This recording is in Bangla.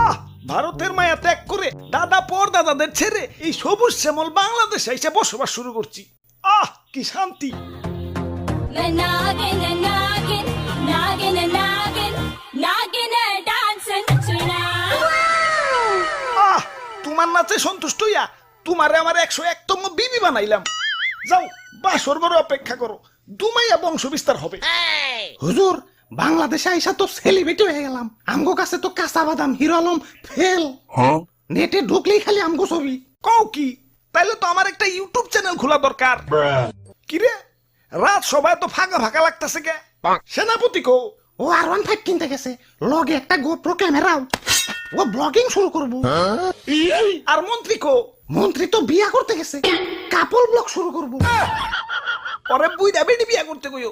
আহ, ভারতের মায়া ত্যাগ করে দাদা পর দাদাদের ছেড়ে এই সবুজ শ্যামল বাংলাদেশে এসে বসবাস শুরু করছি। আহ, কি শান্তি। Nagin, nagin, nagin, nagin, nagin, dance and tonight. আহ, তোমার নাচে সন্তুষ্ট হইয়া তোমারে আমার 101তম বিবি বানাইলাম। যাও, বাসর বড় অপেক্ষা করো, দুমাইয়া বংশ বিস্তার হবে। হুজুর, বাংলাদেশে আইসা তো সেলিব্রিটি হয়ে গেলাম। আমগো কাছে তো কাঁচা বাদাম হিরো আলম ফেল। নেটে ঢুকলেই খালি আমগো ছবি। কও কি? তাইলে তো আমার একটা ইউটিউব চ্যানেল খোলা দরকার। কিরে, রাত সবাই তো ফাঁকা ফাঁকা লাগতেছে কে? সেনাপতি কো? ও R15 কিনতে গেছে, লগে একটা গোপ্রো ক্যামেরাও। ও ব্লগিং শুরু করবো। আর মন্ত্রী কো? মন্ত্রী তো বিয়া করতে গেছে, কাপল ব্লগ শুরু করবো। পরে বুইড়া বেডি বিয়া করতে কইও।